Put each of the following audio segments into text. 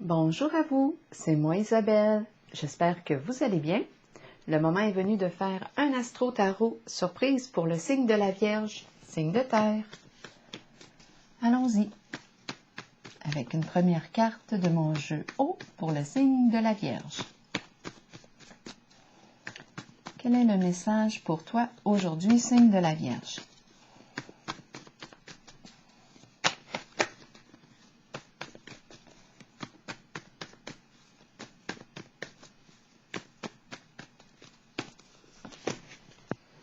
Bonjour à vous, c'est moi Isabelle. J'espère que vous allez bien. Le moment est venu de faire un astro-tarot surprise pour le signe de la Vierge, signe de terre. Allons-y avec une première carte de mon jeu haut pour le signe de la Vierge. Quel est le message pour toi aujourd'hui, signe de la Vierge?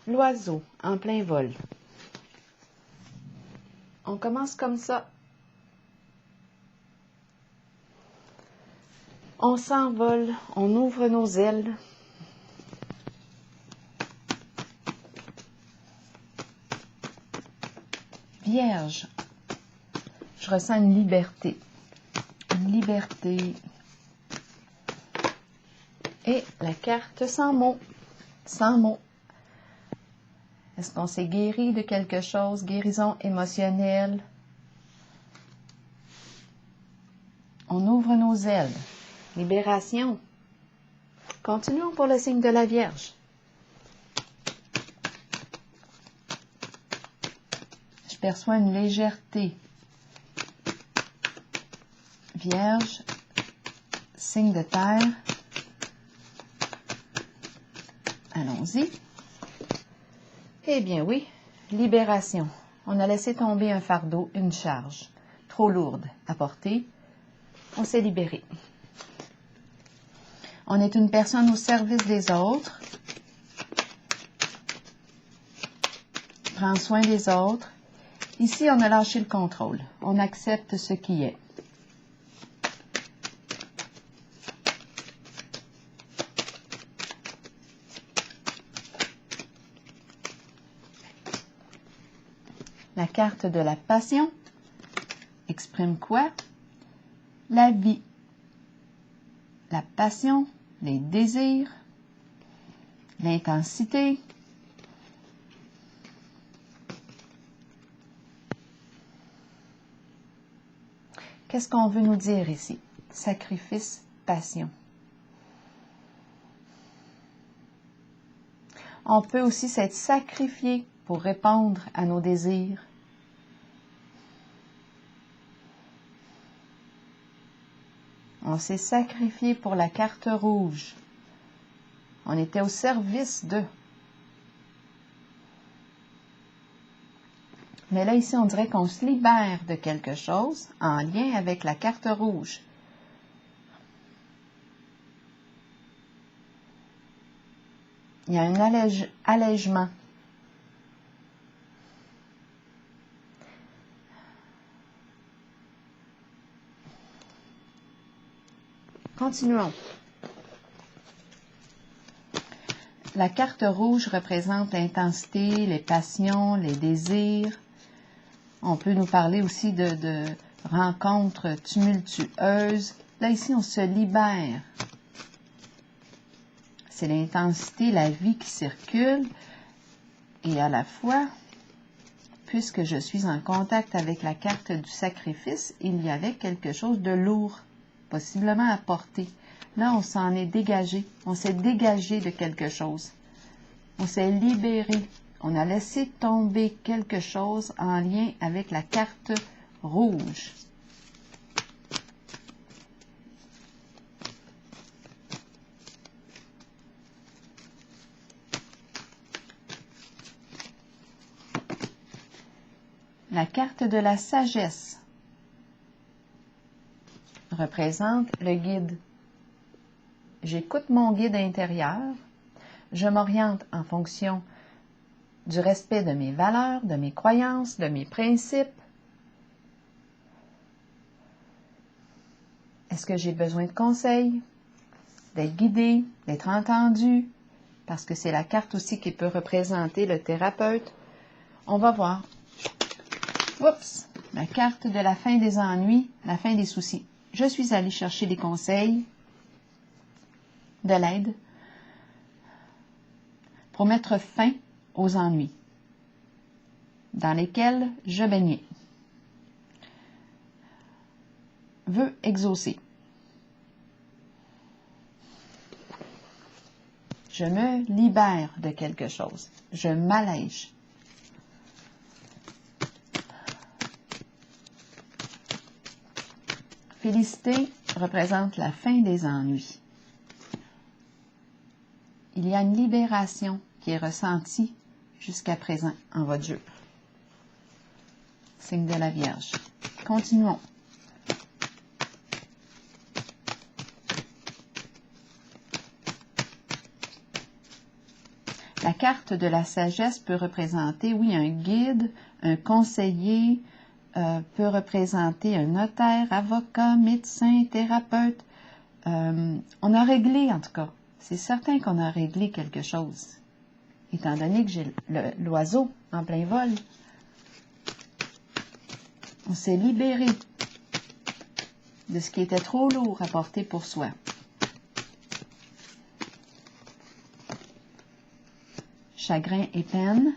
L'oiseau en plein vol. On commence comme ça. On s'envole, on ouvre nos ailes. Vierge, je ressens une liberté. Une liberté. Et la carte sans mots. Sans mots. Est-ce qu'on s'est guéri de quelque chose? Guérison émotionnelle. On ouvre nos ailes. Libération. Continuons pour le signe de la Vierge. Je perçois une légèreté. Vierge, signe de terre. Allons-y. Eh bien oui, libération. On a laissé tomber un fardeau, une charge, trop lourde à porter. On s'est libéré. On est une personne au service des autres. Prend soin des autres. Ici, on a lâché le contrôle. On accepte ce qui est. La carte de la passion exprime quoi? La vie, la passion, les désirs, l'intensité. Qu'est-ce qu'on veut nous dire ici? Sacrifice, passion. On peut aussi s'être sacrifié pour répondre à nos désirs. On s'est sacrifié pour la carte rouge. On était au service d'eux. Mais là, ici, on dirait qu'on se libère de quelque chose en lien avec la carte rouge. Il y a un allègement. Continuons. La carte rouge représente l'intensité, les passions, les désirs. On peut nous parler aussi de rencontres tumultueuses. Là, ici, on se libère. C'est l'intensité, la vie qui circule. Et à la fois, puisque je suis en contact avec la carte du sacrifice, il y avait quelque chose de lourd, possiblement à porter. Là, on s'en est dégagé. On s'est dégagé de quelque chose. On s'est libéré. On a laissé tomber quelque chose en lien avec la carte rouge. La carte de la sagesse représente le guide. J'écoute mon guide intérieur. Je m'oriente en fonction du respect de mes valeurs, de mes croyances, de mes principes. Est-ce que j'ai besoin de conseils, d'être guidé, d'être entendu? Parce que c'est la carte aussi qui peut représenter le thérapeute. On va voir. Oups! La carte de la fin des ennuis, la fin des soucis. Je suis allée chercher des conseils, de l'aide, pour mettre fin aux ennuis dans lesquels je baignais. Veut exaucer. Je me libère de quelque chose. Je m'allège. Félicité représente la fin des ennuis. Il y a une libération qui est ressentie jusqu'à présent en votre jeu. Signe de la Vierge. Continuons. La carte de la sagesse peut représenter, oui, un guide, un conseiller, peut représenter un notaire, avocat, médecin, thérapeute. On a réglé, en tout cas. C'est certain qu'on a réglé quelque chose. Étant donné que j'ai l'oiseau en plein vol. On s'est libéré de ce qui était trop lourd à porter pour soi. Chagrin et peine.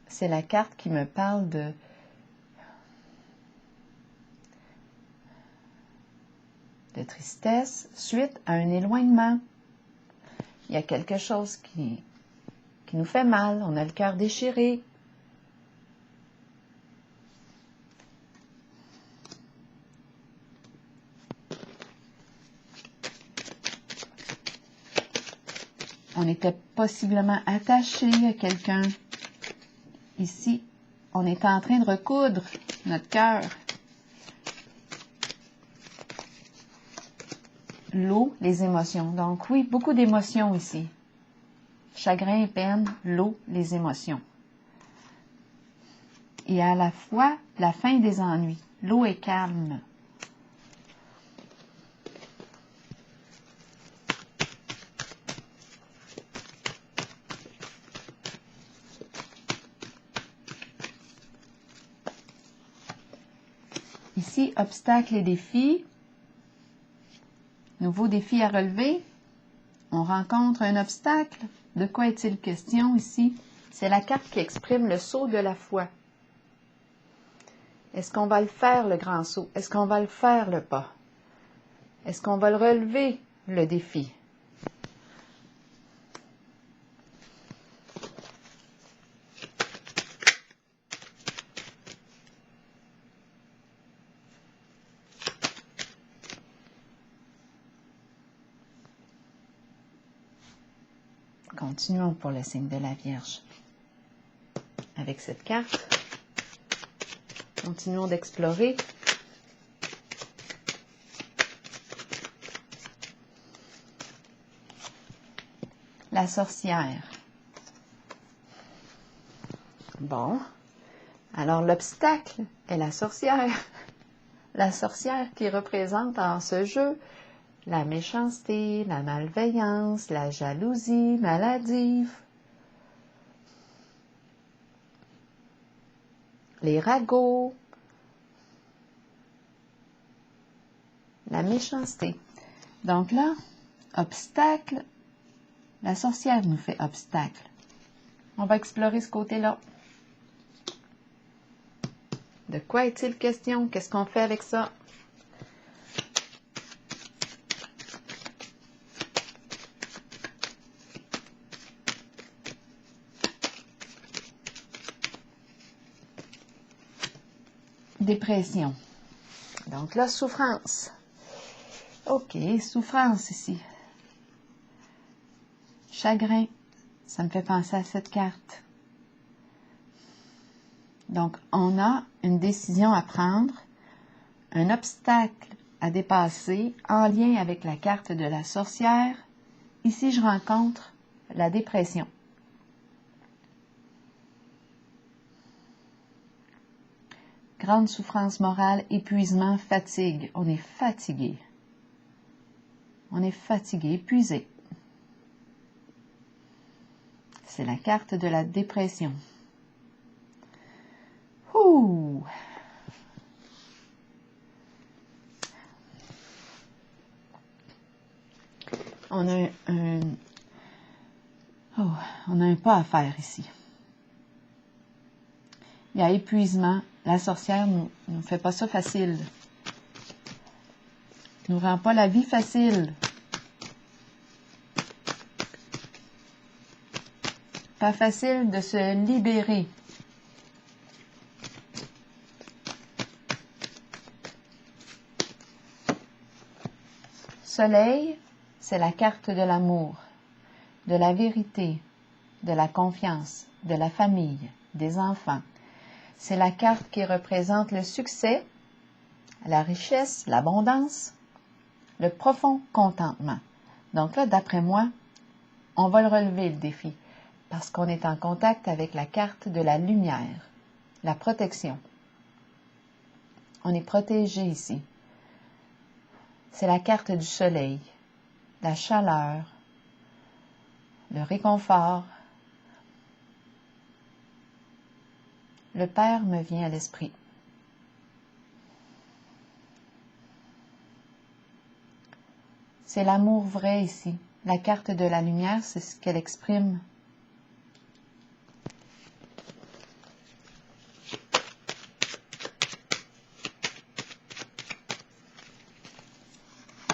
C'est la carte qui me parle de tristesse suite à un éloignement. Il y a quelque chose qui nous fait mal. On a le cœur déchiré. On était possiblement attaché à quelqu'un. Ici, on est en train de recoudre notre cœur. L'eau, les émotions. Donc oui, beaucoup d'émotions ici. Chagrin, peine, l'eau, les émotions. Et à la fois, la fin des ennuis. L'eau est calme. Ici, obstacles et défis. Nouveau défi à relever. On rencontre un obstacle. De quoi est-il question ici? C'est la carte qui exprime le saut de la foi. Est-ce qu'on va le faire, le grand saut? Est-ce qu'on va le faire, le pas? Est-ce qu'on va le relever, le défi? Continuons pour le signe de la Vierge. Avec cette carte, continuons d'explorer. La sorcière. Bon, alors l'obstacle est la sorcière. La sorcière qui représente en ce jeu la méchanceté, la malveillance, la jalousie maladive, les ragots, la méchanceté. Donc là, obstacle, la sorcière nous fait obstacle. On va explorer ce côté-là. De quoi est-il question? Qu'est-ce qu'on fait avec ça? Dépression. Donc là, souffrance. OK, souffrance ici. Chagrin. Ça me fait penser à cette carte. Donc, on a une décision à prendre, un obstacle à dépasser en lien avec la carte de la sorcière. Ici, je rencontre la dépression. Grande souffrance morale, épuisement, fatigue. On est fatigué. On est fatigué, épuisé. C'est la carte de la dépression. Ouh! On a on a un pas à faire ici. Il y a épuisement. La sorcière nous fait pas ça facile. nous rend pas la vie facile. Pas facile de se libérer. Soleil, c'est la carte de l'amour, de la vérité, de la confiance, de la famille, des enfants. C'est la carte qui représente le succès, la richesse, l'abondance, le profond contentement. Donc là, d'après moi, on va le relever, le défi, parce qu'on est en contact avec la carte de la lumière, la protection. On est protégé ici. C'est la carte du soleil, la chaleur, le réconfort. Le Père me vient à l'esprit. C'est l'amour vrai ici. La carte de la lumière, c'est ce qu'elle exprime.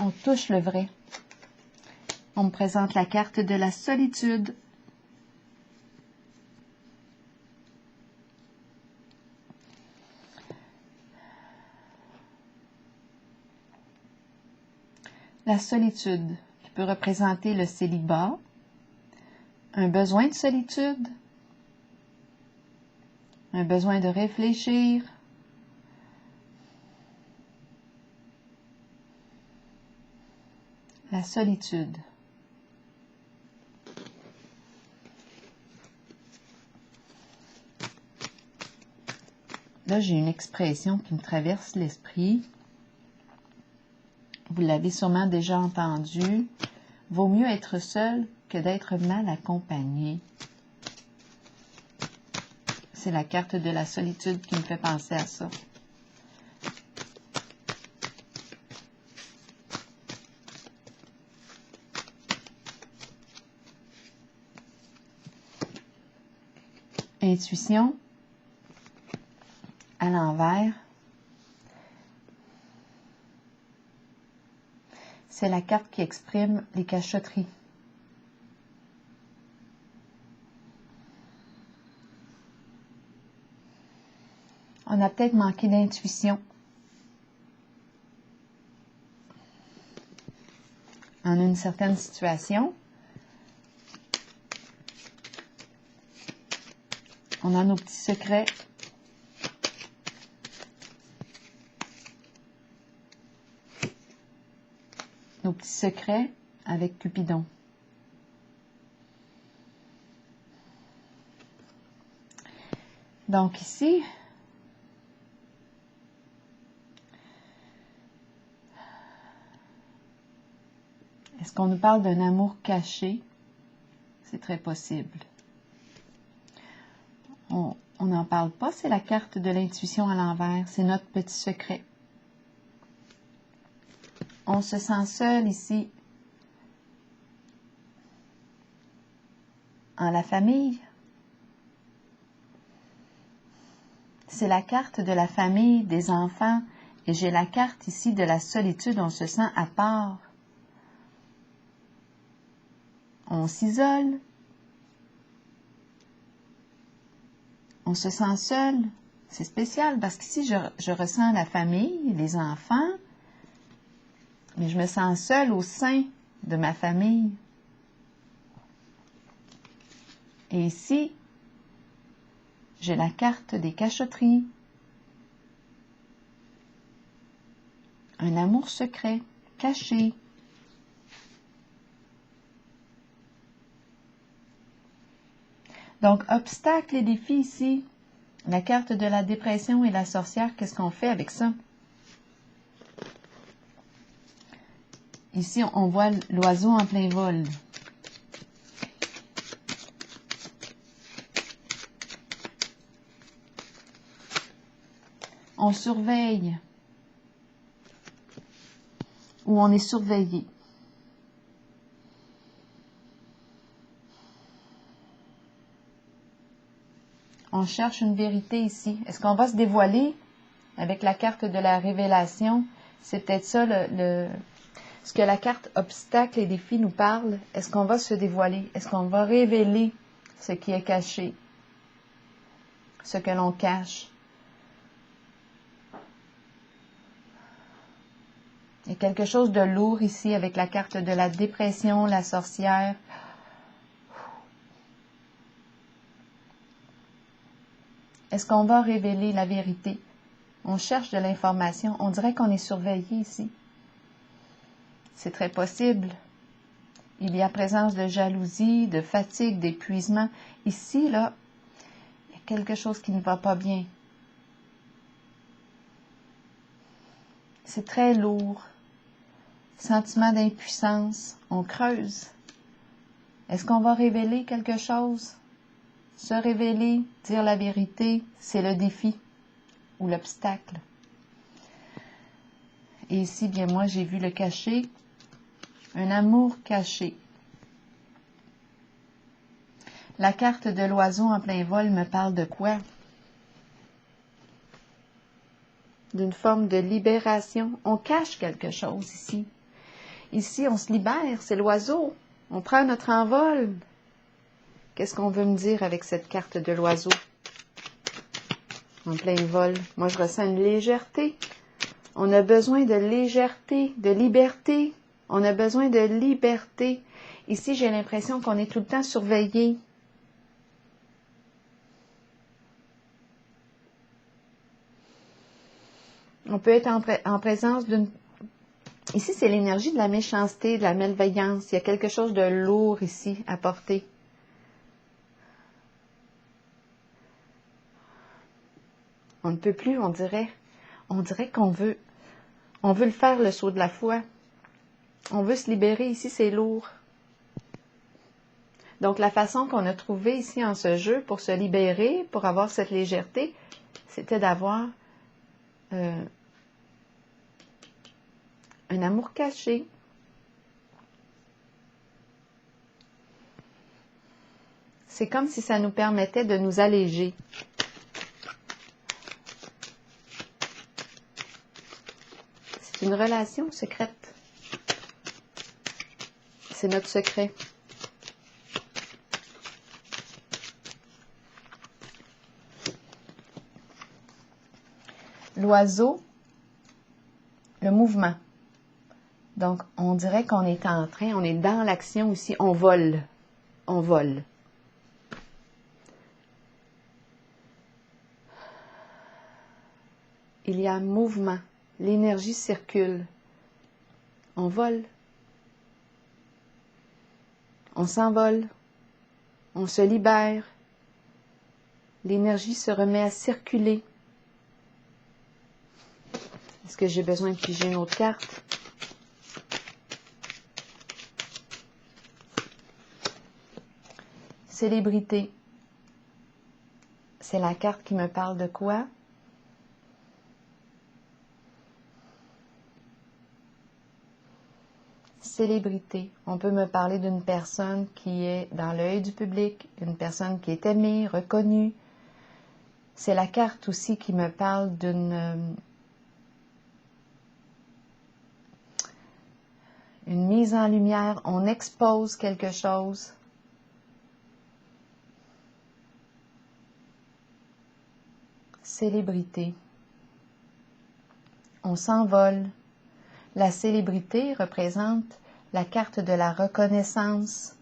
On touche le vrai. On me présente la carte de la solitude. La solitude, qui peut représenter le célibat, un besoin de solitude, un besoin de réfléchir, la solitude. Là, j'ai une expression qui me traverse l'esprit. Vous l'avez sûrement déjà entendu. Vaut mieux être seul que d'être mal accompagné. C'est la carte de la solitude qui me fait penser à ça. Intuition, à l'envers. C'est la carte qui exprime les cachotteries. On a peut-être manqué d'intuition en une certaine situation. On a nos petits secrets. Nos petits secrets avec Cupidon. Donc ici, est-ce qu'on nous parle d'un amour caché? C'est très possible. On n'en parle pas, c'est la carte de l'intuition à l'envers, c'est notre petit secret. On se sent seul ici, en la famille. C'est la carte de la famille, des enfants, et j'ai la carte ici de la solitude, on se sent à part. On s'isole. On se sent seul. C'est spécial parce qu'ici, je ressens la famille, les enfants, mais je me sens seule au sein de ma famille. Et ici, j'ai la carte des cachotteries. Un amour secret, caché. Donc, obstacles et défis ici. La carte de la dépression et la sorcière, qu'est-ce qu'on fait avec ça? Ici, on voit l'oiseau en plein vol. On surveille. Ou on est surveillé. On cherche une vérité ici. Est-ce qu'on va se dévoiler avec la carte de la révélation? C'est peut-être ça ce que la carte obstacle et défi nous parle. Est-ce qu'on va se dévoiler? Est-ce qu'on va révéler ce qui est caché? Ce que l'on cache? Il y a quelque chose de lourd ici avec la carte de la dépression, la sorcière. Est-ce qu'on va révéler la vérité? On cherche de l'information. On dirait qu'on est surveillé ici. C'est très possible. Il y a présence de jalousie, de fatigue, d'épuisement. Ici, là, il y a quelque chose qui ne va pas bien. C'est très lourd. Sentiment d'impuissance. On creuse. Est-ce qu'on va révéler quelque chose? Se révéler, dire la vérité, c'est le défi ou l'obstacle. Et ici, bien moi, j'ai vu le caché, un amour caché. La carte de l'oiseau en plein vol me parle de quoi? D'une forme de libération. On cache quelque chose ici. Ici, on se libère, c'est l'oiseau. On prend notre envol. Qu'est-ce qu'on veut me dire avec cette carte de l'oiseau? En plein vol. Moi, je ressens une légèreté. On a besoin de légèreté, de liberté. On a besoin de liberté. Ici, j'ai l'impression qu'on est tout le temps surveillé. On peut être en présence d'une... Ici, c'est l'énergie de la méchanceté, de la malveillance. Il y a quelque chose de lourd ici à porter. On ne peut plus, on dirait qu'on veut le faire, le saut de la foi. On veut se libérer. Ici, c'est lourd. Donc, la façon qu'on a trouvée ici en ce jeu pour se libérer, pour avoir cette légèreté, c'était d'avoir un amour caché. C'est comme si ça nous permettait de nous alléger. C'est une relation secrète. C'est notre secret. L'oiseau, le mouvement. Donc, on dirait qu'on est en train, on est dans l'action ici, on vole. On vole. Il y a mouvement. L'énergie circule. On vole. On s'envole. On se libère. L'énergie se remet à circuler. Est-ce que j'ai besoin de piger une autre carte? Célébrité. C'est la carte qui me parle de quoi? Célébrité. On peut me parler d'une personne qui est dans l'œil du public, une personne qui est aimée, reconnue. C'est la carte aussi qui me parle d'une une mise en lumière. On expose quelque chose. Célébrité. On s'envole. La célébrité représente la carte de la reconnaissance.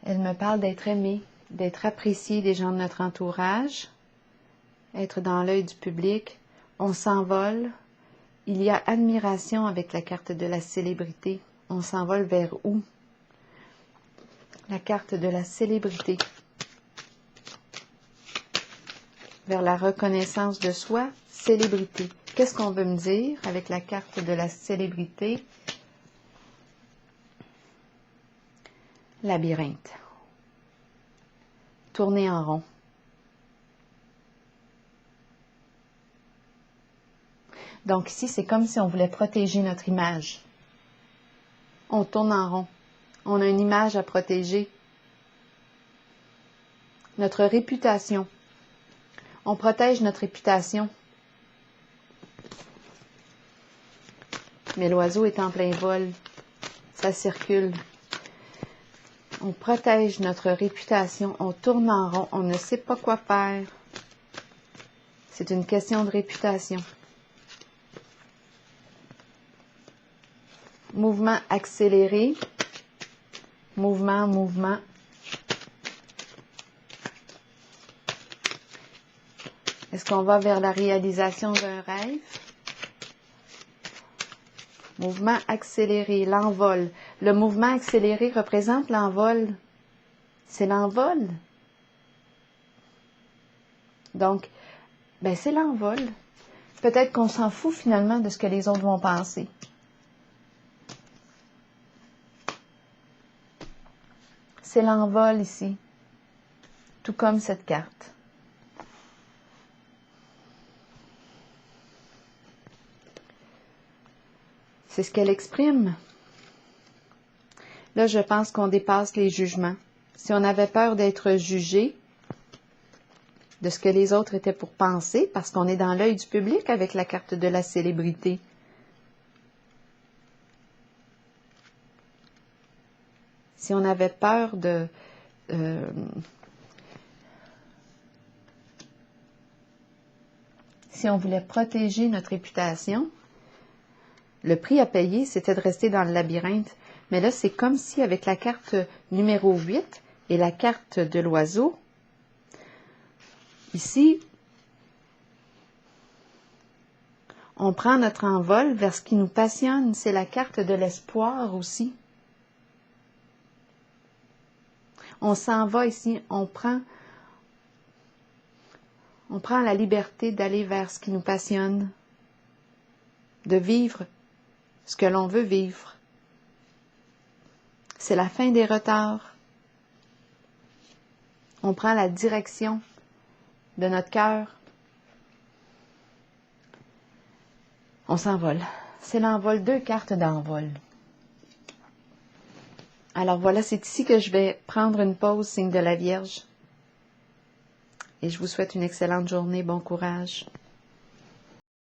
Elle me parle d'être aimée, d'être appréciée des gens de notre entourage, être dans l'œil du public. On s'envole. Il y a admiration avec la carte de la célébrité. On s'envole vers où? La carte de la célébrité. Vers la reconnaissance de soi, célébrité. Qu'est-ce qu'on veut me dire avec la carte de la célébrité? Labyrinthe. Tourner en rond. Donc ici, c'est comme si on voulait protéger notre image. On tourne en rond. On a une image à protéger. Notre réputation. On protège notre réputation. Mais l'oiseau est en plein vol. Ça circule. On protège notre réputation. On tourne en rond. On ne sait pas quoi faire. C'est une question de réputation. Mouvement accéléré. Mouvement, mouvement. Est-ce qu'on va vers la réalisation d'un rêve? Mouvement accéléré, l'envol. Le mouvement accéléré représente l'envol. C'est l'envol. Donc, c'est l'envol. Peut-être qu'on s'en fout finalement de ce que les autres vont penser. C'est l'envol ici. Tout comme cette carte. C'est ce qu'elle exprime. Là, je pense qu'on dépasse les jugements. Si on avait peur d'être jugé, de ce que les autres étaient pour penser, parce qu'on est dans l'œil du public avec la carte de la célébrité. Si on avait peur de... si on voulait protéger notre réputation, le prix à payer, c'était de rester dans le labyrinthe. Mais là, c'est comme si avec la carte numéro 8 et la carte de l'oiseau, ici, on prend notre envol vers ce qui nous passionne. C'est la carte de l'espoir aussi. On s'en va ici, on prend la liberté d'aller vers ce qui nous passionne, de vivre ce que l'on veut vivre. C'est la fin des retards. On prend la direction de notre cœur. On s'envole. C'est l'envol, 2 cartes d'envol. Alors voilà, c'est ici que je vais prendre une pause, signe de la Vierge. Et je vous souhaite une excellente journée. Bon courage.